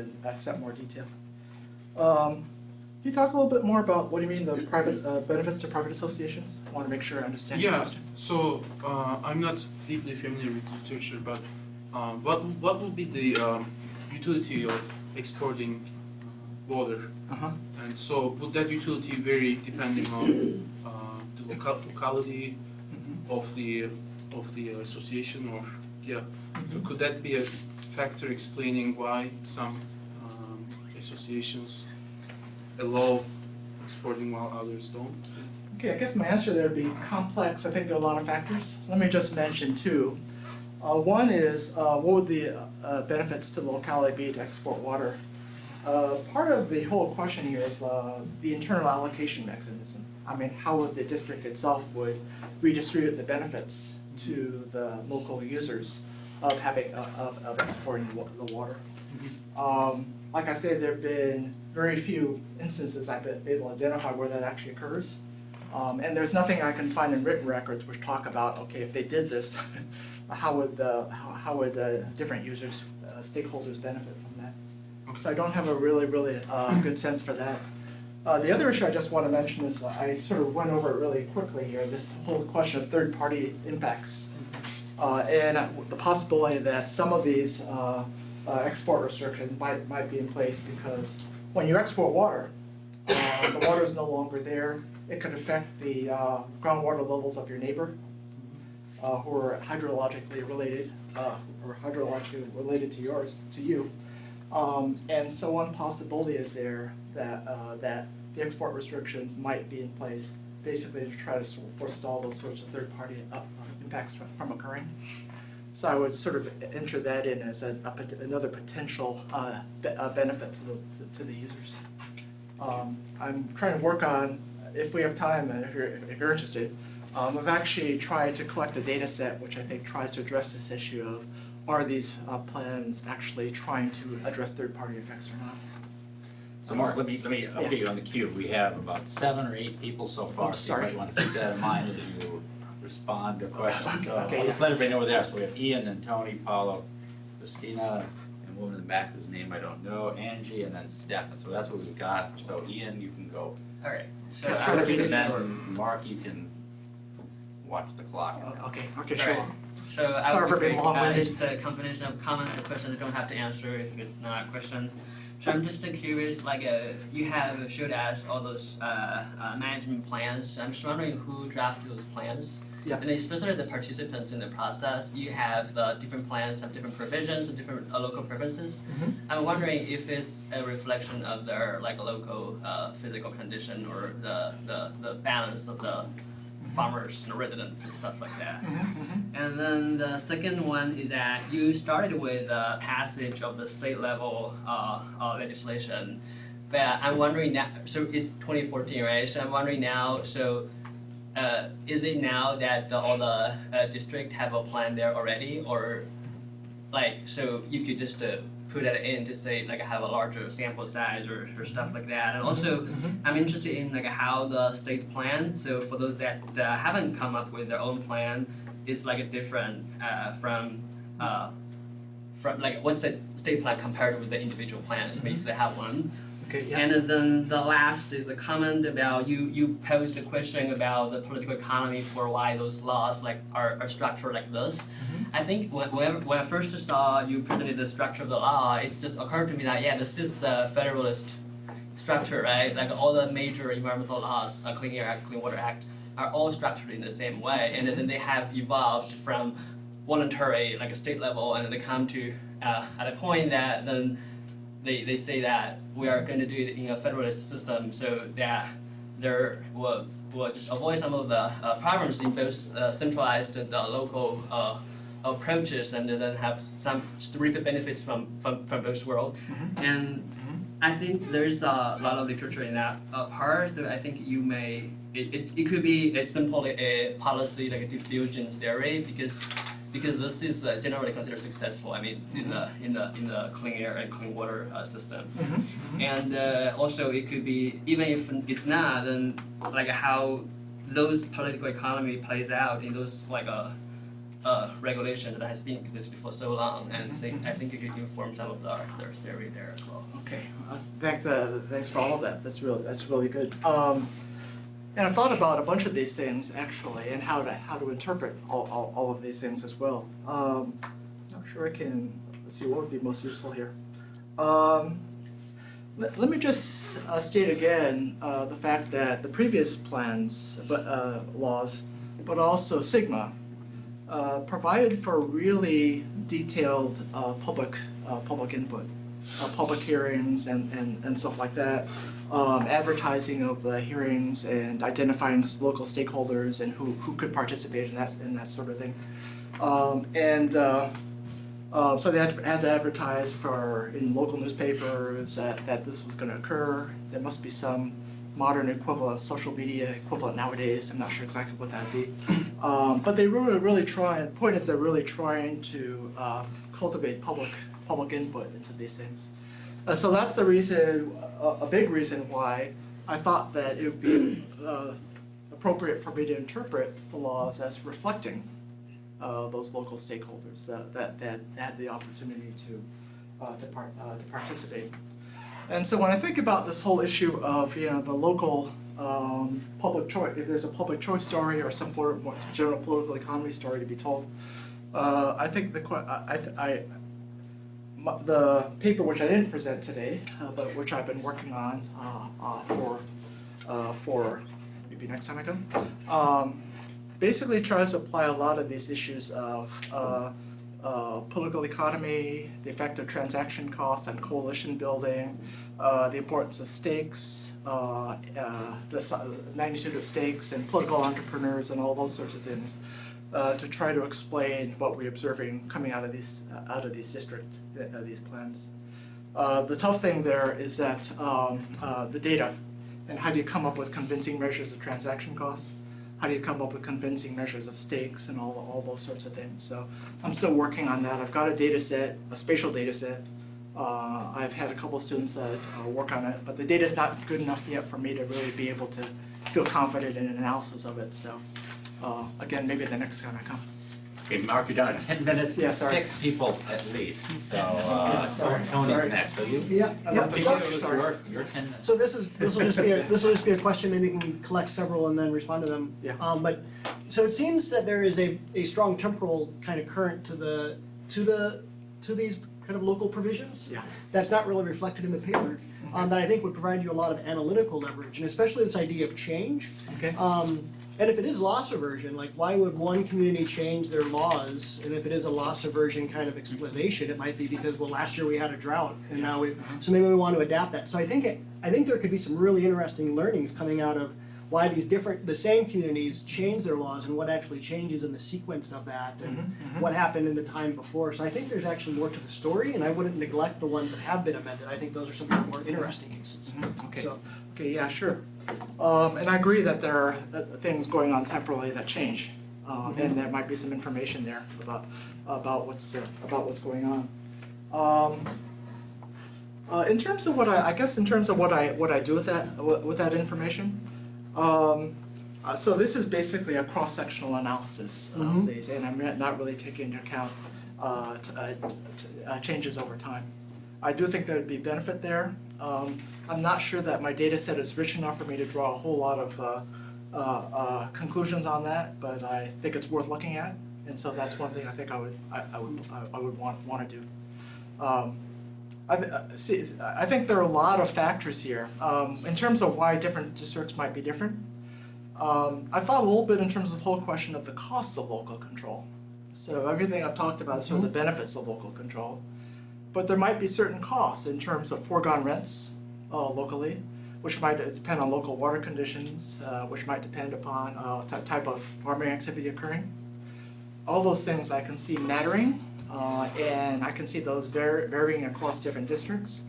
more detail. Can you talk a little bit more about what do you mean the private benefits to private associations? I want to make sure I understand your question. So I'm not deeply familiar with literature, but what would be the utility of exporting water? And so would that utility vary depending on the locality of the association, or so could that be a factor explaining why some associations allow exporting while others don't? Okay, I guess my answer there would be complex. I think there are a lot of factors. Let me just mention 2. One is what would the benefits to the locality be to export water? Part of the whole question here is the internal allocation mechanism. I mean, how would the district itself would redistribute the benefits to the local users of exporting the water? Like I said, there have been very few instances I've been able to identify where that actually occurs. And there's nothing I can find in written records which talk about, okay, if they did this, how would different users, stakeholders benefit from that? So I don't have a really good sense for that. The other issue I just want to mention is I sort of went over it really quickly here, this whole question of third-party impacts. And the possibility that some of these export restrictions might be in place because when you export water, the water is no longer there. It could affect the groundwater levels of your neighbor who are hydrologically related or hydrologically related to you. And so one possibility is there that the export restrictions might be in place basically to try to forestall those sorts of third-party impacts from occurring. So I would sort of enter that in as another potential benefit to the users. I'm trying to work on, if we have time and if you're interested, I've actually tried to collect a data set which I think tries to address this issue of are these plans actually trying to address third-party effects or not. So Mark, let me update you on the queue. We have about 7 or 8 people so far. Oh, sorry. So you might want to keep that in mind as you respond to questions. So Okay, I'll just let everybody know where they are. So we have Ian and Tony, Paulo, Christina, and woman in the back whose name I don't know, Angie, and then Stefan. So that's what we've got. So Ian, you can go. All right. So Yeah, I try to would be be And then short. Mark, you can watch the clock. Okay, okay, Right. sure. So I Sorry would for be being quick. long-winded. It's a combination of comments and questions. I don't have to answer if it's not a question. So I'm just curious, like you have showed us all those management plans. I'm just wondering who drafted those plans. Yeah. And especially the participants in the process, you have different plans, have different provisions and different local preferences. Mhm. I'm wondering if it's a reflection of their like local physical condition or the balance of the farmers and residents and stuff like that. And then the second one is that you started with the passage of the state level legislation. But I'm wondering now, so it's 2014, right? So I'm wondering now, so is it now that all the district have a plan there already, or like so you could just put it in to say like have a larger sample size or stuff like that? And also, I'm interested in like how the state plan. So for those that haven't come up with their own plan, is like a different from like what's a state plan compared with the individual plans, maybe if they have one. Okay, yeah. And then the last is a comment about you posed a question about the political economy for why those laws like are structured like this. I think when I first saw you presented the structure of the law, it just occurred to me that yeah, this is the federalist structure, right? Like all the major environmental laws, Clean Air Act, Clean Water Act, are all structured in the same way, and then they have evolved from voluntary, like a state level, and then they come to at a point that then they say that we are going to do it in a federalist system so that there will just avoid some of the problems in both centralized and the local approaches, and then have some reap benefits from both worlds. And I think there's a lot of literature in that part that I think you may, it could be a simply a policy like a diffusion theory because this is generally considered successful. I mean, in the clean air and clean water system, and also it could be even if it's not, then like how those political economy plays out in those like regulation that has been existed for so long, and I think it could inform some of their theory there as well. Okay, thanks for all of that. That's really good. And I've thought about a bunch of these things actually, and how to interpret all of these things as well. Not sure I can. Let's see what would be most useful here. Let me just state again the fact that the previous plans, laws, but also Sigma, provided for really detailed public input, public hearings and stuff like that. Advertising of the hearings and identifying local stakeholders and who could participate in that sort of thing. So they had to advertise in local newspapers that this was going to occur. There must be some modern equivalent, social media equivalent nowadays. I'm not sure exactly what that'd be. But they really try. The point is they're really trying to cultivate public input into these things. So that's the reason, a big reason why I thought that it would be appropriate for me to interpret the laws as reflecting those local stakeholders that had the opportunity to participate. And so when I think about this whole issue of the local public choice, if there's a public choice story or some more general political economy story to be told, I think the paper which I didn't present today, but which I've been working on for maybe next time I come, basically tries to apply a lot of these issues of political economy, the effect of transaction costs on coalition building, the importance of stakes, the magnitude of stakes and political entrepreneurs and all those sorts of things, to try to explain what we're observing coming out of these districts, these plans. The tough thing there is that the data, and how do you come up with convincing measures of transaction costs? How do you come up with convincing measures of stakes and all those sorts of things? So I'm still working on that. I've got a data set, a spatial data set. I've had a couple of students work on it, but the data is not good enough yet for me to really be able to feel confident in an analysis of it. So again, maybe the next time I come. Okay, Mark, you're down to 10 minutes, Yeah, sorry. 6 people at least. So Sorry. Tony's Sorry. next. So you, Yeah, yeah. your 10 minutes. So this will just be a question. Maybe we can collect several and then respond to them. Yeah. But so it seems that there is a strong temporal kind of current to these kind of local provisions. Yeah. That's not really reflected in the paper. That I think would provide you a lot of analytical leverage, and especially this idea of change. Okay. And if it is loss aversion, like why would one community change their laws? And if it is a loss aversion kind of explanation, it might be because, well, last year we had a drought and now so maybe we want to adapt that. So I think there could be some really interesting learnings coming out of why the same communities change their laws and what actually changes in the sequence of that and what happened in the time before. So I think there's actually more to the story, and I wouldn't neglect the ones that have been amended. I think those are some of the more interesting cases. Okay. So, Okay, yeah, sure. And I agree that there are things going on temporally that change, and there might be some information there about what's going on. In terms of what I guess in terms of what I do with that information. So this is basically a cross-sectional analysis of these, and I'm not really taking into account changes over time. I do think there would be benefit there. I'm not sure that my data set is rich enough for me to draw a whole lot of conclusions on that, but I think it's worth looking at, and so that's one thing I think I would want to do. I think there are a lot of factors here in terms of why different districts might be different. I thought a little bit in terms of the whole question of the costs of local control. So everything I've talked about is sort of the benefits of local control. But there might be certain costs in terms of foregone rents locally, which might depend on local water conditions, which might depend upon type of farming activity occurring. All those things I can see mattering, and I can see those varying across different districts.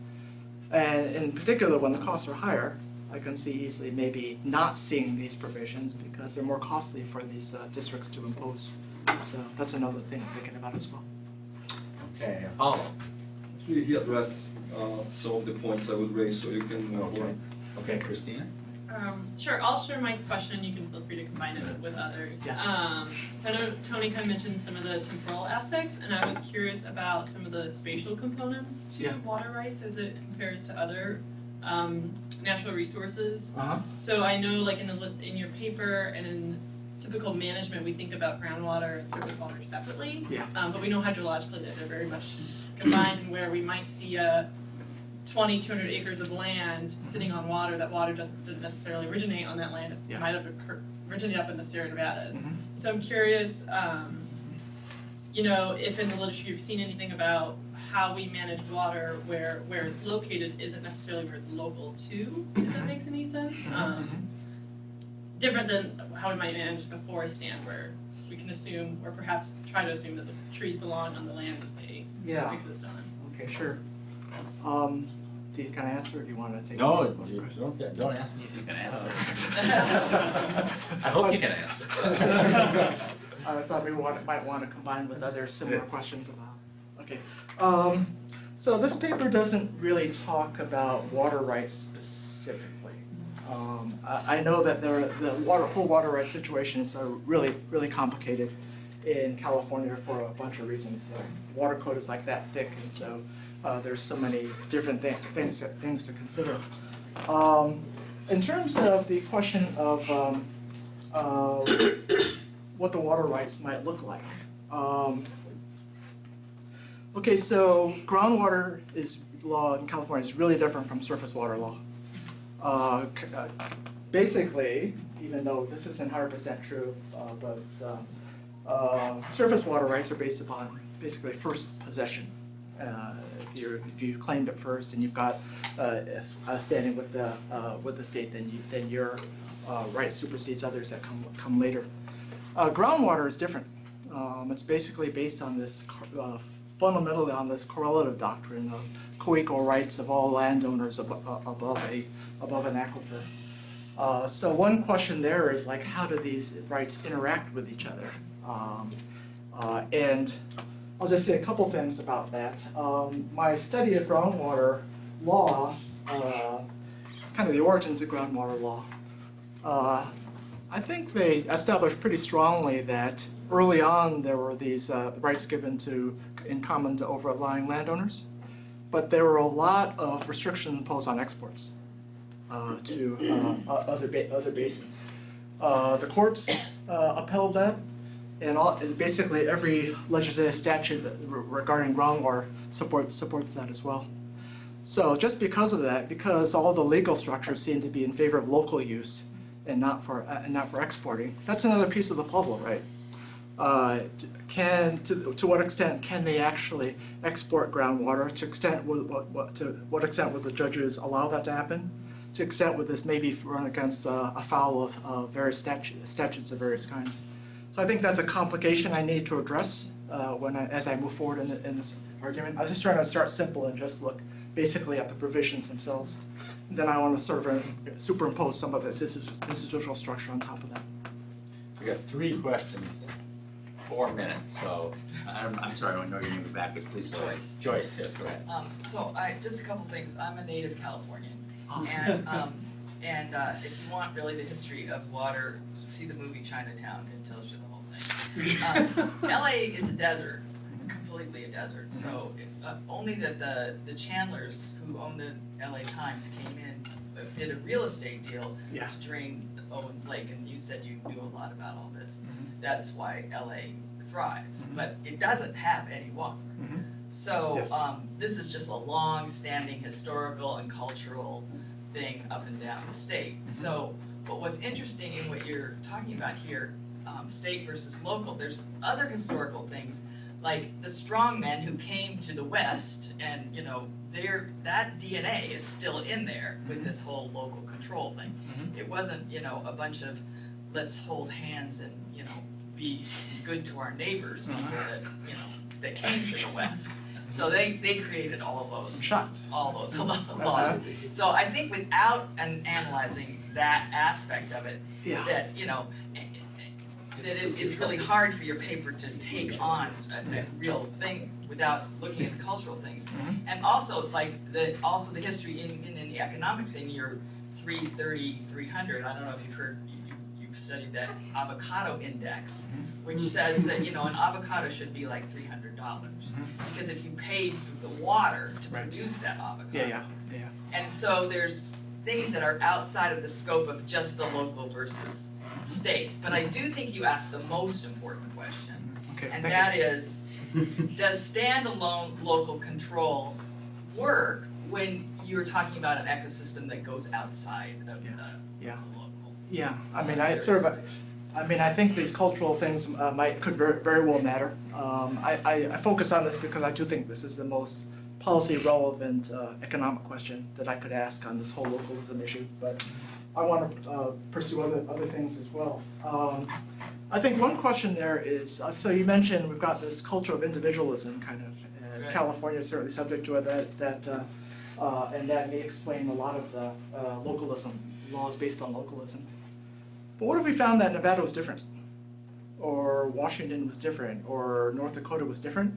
And in particular, when the costs are higher, I can see easily maybe not seeing these provisions because they're more costly for these districts to impose. So that's another thing I'm thinking about as well. Okay, Paulo. Actually, he addressed some of the points I would raise, so you can move on. Okay, Christina. Sure, I'll share my question. You can feel free to combine it with others. Yeah. So I know Tony kind of mentioned some of the temporal aspects, and I was curious about some of the spatial components to water rights as it compares to other natural resources. So I know, like in your paper and in typical management, we think about groundwater and surface water separately. Yeah. But we know hydrologically that they're very much combined, where we might see 200 acres of land sitting on water. That water doesn't necessarily originate on that land. It might have originated up in the Sierra Nevadas. So I'm curious, if in the literature you've seen anything about how we manage water where it's located isn't necessarily where it's local to, if that makes any sense. Different than how we might manage the forest stand, where we can assume, or perhaps try to assume, that the trees belong on the land that they exist on. Okay, sure. Can I answer, or do you want to take? No, don't ask me if you can answer. I hope you can answer. I thought we might want to combine with other similar questions about. Okay. So this paper doesn't really talk about rights specifically. I know that whole water rights situations are really, really complicated in California for a bunch of reasons. The water code is like that thick, and so there's so many different things to consider. In terms of the question of what the water rights might look like. Okay, so groundwater law in California is really different from surface water law. Basically, even though this isn't 100% true, but surface water rights are based upon basically first possession. If you claimed it first and you've got a standing with the state, then your right supersedes others that come later. Groundwater is different. It's basically based on this fundamentally on this correlative doctrine of co-equal rights of all landowners above an aquifer. So one question there is, like, how do these rights interact with each other? And I'll just say a couple things about that. My study of groundwater law, kind of the origins of groundwater law, I think they established pretty strongly that early on, there were these rights given in common to overlying landowners, but there were a lot of restrictions imposed on exports to other basins. The courts upheld that, and basically every legislative statute regarding groundwater supports that as well. So just because of that, because all the legal structures seem to be in favor of local use and not for exporting, that's another piece of the puzzle, right? To what extent can they actually export groundwater? To what extent would the judges allow that to happen? To extent would this maybe run against afoul of various statutes of various kinds? So I think that's a complication I need to address as I move forward in this argument. I was just trying to start simple and just look basically at the provisions themselves. And then I want to sort of superimpose some of this institutional structure on top of that. We got 3 questions, 4 minutes, so I'm sorry, I know your name is back, but please go ahead. Joyce, yes, go ahead. So just a couple things. I'm a native Californian, and if you want really the history of water, see the movie Chinatown. It tells you the whole thing. LA is a desert, completely a desert. So only that the Chandlers who own the LA Times came in, did a real estate deal to drain the Owens Lake, and you said you knew a lot about all this. That's why LA thrives, but it doesn't have any water. So Yes. This is just a long-standing historical and cultural thing up and down the state. So, but what's interesting in what you're talking about here, state versus local, there's other historical things, like the strongmen who came to the West, and that DNA is still in there with this whole local control thing. It wasn't, a bunch of let's hold hands and, be good to our neighbors, people that came to the West. So they created all those. I'm shocked. All those laws. So I think without analyzing that aspect of it, that it's really hard for your paper to take on a real thing without looking at the cultural things. And also the history in the economic thing, your 330, 300. I don't know if you've heard. You've studied that avocado index, which says that an avocado should be like $300 because if you paid for the water to produce that avocado. And so there's things that are outside of the scope of just the local versus state. But I do think you asked the most important question, and that is, does standalone local control work when you're talking about an ecosystem that goes outside of the local? Yeah, I mean, I think these cultural things could very well matter. I focus on this because I do think this is the most policy relevant economic question that I could ask on this whole localism issue, but I want to pursue other things as well. I think one question there is, so you mentioned we've got this culture of individualism kind of, and California is certainly subject to it, and that may explain a lot of the localism, laws based on localism. But what if we found that Nevada was different, or Washington was different, or North Dakota was different?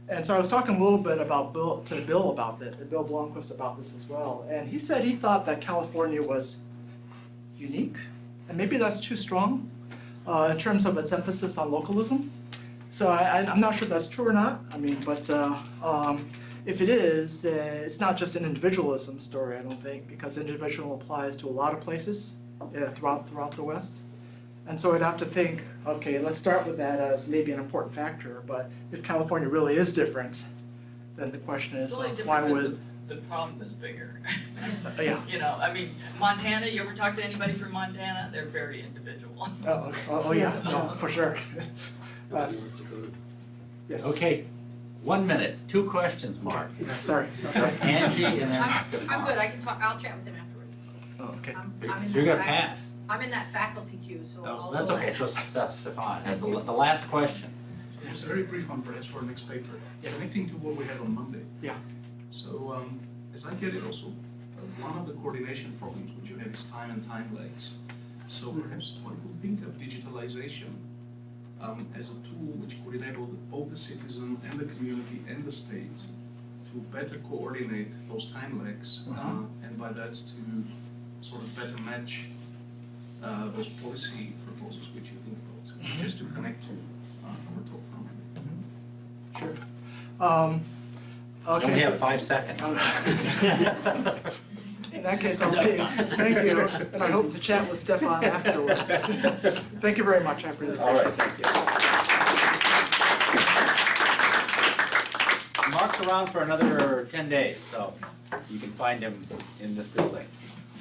And so I was talking a little bit about Bill about that, Bill Blomquist about this as well. And he said he thought that California was unique, and maybe that's too strong in terms of its emphasis on localism. So I'm not sure if that's true or not. I mean, but if it is, it's not just an individualism story, I don't think, because individual applies to a lot of places throughout the West. And so I'd have to think, okay, let's start with that as maybe an important factor, but if California really is different, then the question is, why would... The problem is bigger. Yeah. I mean, Montana, you ever talk to anybody from Montana? They're very individual. Oh yeah, no, for sure. Yes. Okay, 1 minute, 2 questions, Mark. Sorry. Angie and then I'm Stefan. good, I can talk, I'll chat with them afterwards. Oh, okay. I'm in So you're gonna that pass. I'm in that faculty queue, so No, I'll. that's okay, so Stefan has the last question. Just a very brief one, perhaps, for our next paper. Connecting to what we had on Monday. Yeah. So, as I get it also, one of the coordination problems which you have is time and time lags. So perhaps one could think of digitalization as a tool which could enable both the citizen and the community and the state to better coordinate those time lags, and by that to sort of better match those policy proposals which you think about, just to connect to. You only Okay, have so 5 seconds. in that case, I'll say thank you, and I hope to chat with Stefan afterwards. Thank you very much, I appreciate it. All right, thank you. Mark's around for another 10 days, so you can find him in this building.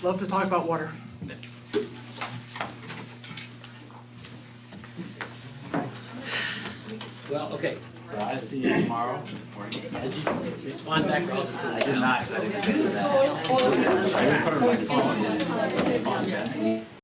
Love to talk about water. Well, okay, so I see you tomorrow morning. Did you respond back to all this? I did not, I didn't do that. I didn't put it on my phone.